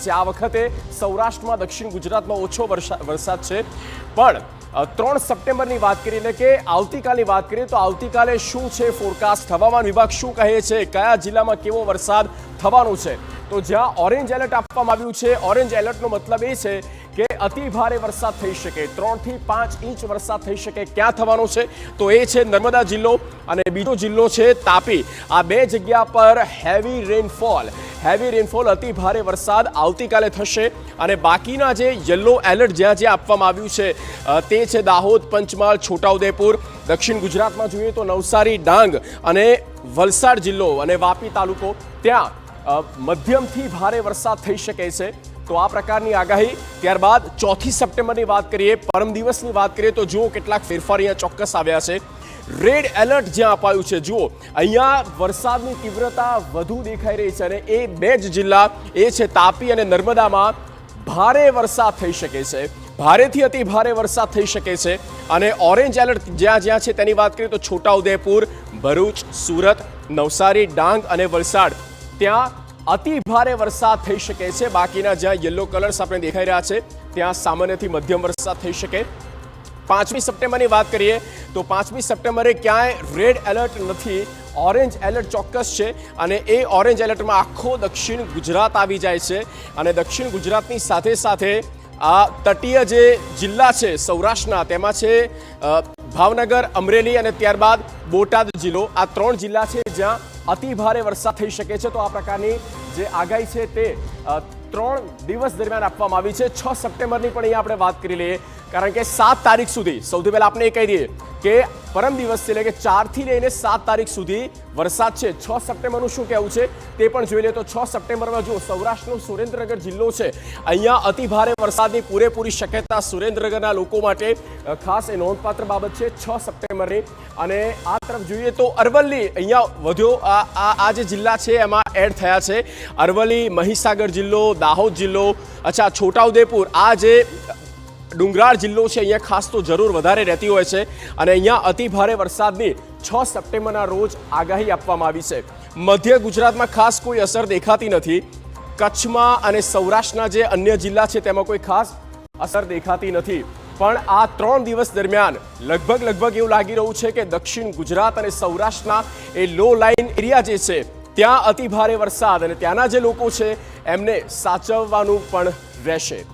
છે। આ વખતે સૌરાષ્ટ્રમાં દક્ષિણ ગુજરાતમાં ઓછો વરસાદ છે, પણ 3 સપ્ટેમ્બરની વાત કરીએ એટલે કે આવતીકાલની વાત કરીએ તો આવતીકાલે શું છે ફોરકાસ્ટ, હવામાન વિભાગ શું કહે છે, કયા જિલ્લામાં કેવો વરસાદ થવાનો છે। તો જ્યાં ઓરેન્જ એલર્ટ આપવામાં આવ્યું છે, ઓરેન્જ એલર્ટનો મતલબ એ છે કે અતિ ભારે વરસાદ થઈ શકે, 3 થી 5 ઇંચ વરસાદ થઈ શકે। ક્યાં થવાનો છે તો એ છે નર્મદા જિલ્લો અને બીજો જિલ્લો છે તાપી। આ બે જગ્યા પર હેવી રેનફોલ અતિ ભારે વરસાદ આવતીકાલે થશે। અને બાકીના જે યલો એલર્ટ જ્યાં આપવામાં આવ્યું છે તે છે દાહોદ, પંચમહાલ, છોટાઉદેપુર। દક્ષિણ ગુજરાતમાં જોઈએ તો નવસારી, ડાંગ અને વલસાડ જિલ્લો અને વાપી તાલુકો, ત્યાં મધ્યમથી ભારે વરસાદ થઈ શકે છે। તો આ પ્રકારની આગાહી। ત્યારબાદ 4 સપ્ટેમ્બરની વાત કરીએ, પરમ દિવસની વાત કરીએ તો જુઓ કેટલાક ફેરફાર અહીંયા ચોક્કસ આવ્યા છે। રેડ એલર્ટ જ્યાં અપાયું છે, જુઓ અહીંયા વરસાદની તીવ્રતા વધુ દેખાઈ રહી છે અને એ બે જ જિલ્લા એ છે તાપી અને નર્મદામાં ભારે વરસાદ થઈ શકે છે, ભારેથી અતિ ભારે વરસાદ થઈ શકે છે। અને ઓરેન્જ એલર્ટ જ્યાં છે તેની વાત કરીએ તો છોટાઉદેપુર, ભરૂચ, સુરત, નવસારી, ડાંગ અને વલસાડ, ત્યાં અતિ ભારે વરસાદ થઈ શકે છે। બાકીના જ્યાં યલો કલર્સ આપણે દેખાઈ રહ્યા છે ત્યાં સામાન્યથી મધ્યમ વરસાદ થઈ શકે। 5મી સપ્ટેમ્બરની વાત કરીએ તો 5મી સપ્ટેમ્બરે ક્યાંય રેડ એલર્ટ નથી, ઓરેન્જ એલર્ટ ચોક્કસ છે અને એ ઓરેન્જ એલર્ટમાં આખો દક્ષિણ ગુજરાત આવી જાય છે। અને દક્ષિણ ગુજરાતની સાથે આ તટીય જે જિલ્લા છે સૌરાષ્ટ્રના, તેમાં છે ભાવનગર, અમરેલી અને ત્યારબાદ બોટાદ જિલ્લો। આ 3 જિલ્લા છે જ્યાં અતિ ભારે વરસાદ થઈ શકે છે। તો આ પ્રકારની જે આગાહી છે તે 3 દિવસ દરમિયાન આપવામાં આવી છે। 6 સપ્ટેમ્બરની પણ અહીંયા આપણે વાત કરી લઈએ, કારણ કે 7 તારીખ સુધી, સૌથી પહેલા આપણે એ કહી દઈએ કે પરમ દિવસ એટલે કે 4 થી લઈને 7 તારીખ સુધી વરસાદ છે। 6 સપ્ટેમ્બરનું શું કહેવું છે તે પણ જોઈ લે તો 6 સપ્ટેમ્બરમાં જો સૌરાષ્ટ્રનો સુરેન્દ્રનગર જિલ્લો છે, અહીંયા અતિ ભારે વરસાદની પૂરેપૂરી શક્યતા સુરેન્દ્રનગરના લોકો માટે ખાસ એ નોંધપાત્ર બાબત છે 6 સપ્ટેમ્બરની। અને આ તરફ જોઈએ તો અરવલ્લી અહીંયા વધ્યો, આ જે જિલ્લા છે એમાં એડ થયા છે અરવલ્લી, મહીસાગર જિલ્લો, દાહોદ જિલ્લો, અચ્છા છોટાઉદેપુર, આ જે ડુંગરાળ જિલ્લો છે અહીંયા ખાસ તો જરૂર વધારે રહેતી હોય છે અને અહીંયા અતિ ભારે વરસાદની 6 સપ્ટેમ્બરના રોજ આગાહી આપવામાં આવી છે। મધ્ય ગુજરાતમાં ખાસ કોઈ અસર દેખાતી નથી, કચ્છમાં અને સૌરાષ્ટ્રના જે અન્ય જિલ્લા છે તેમાં કોઈ ખાસ અસર દેખાતી નથી, પણ આ 3 દિવસ દરમિયાન લગભગ એવું લાગી રહ્યું છે કે દક્ષિણ ગુજરાત અને સૌરાષ્ટ્રના એ લો લાઇન એરિયા જે છે ત્યાં અતિ ભારે વરસાદ અને ત્યાંના જે લોકો છે એમને સાચવવાનું પણ રહેશે।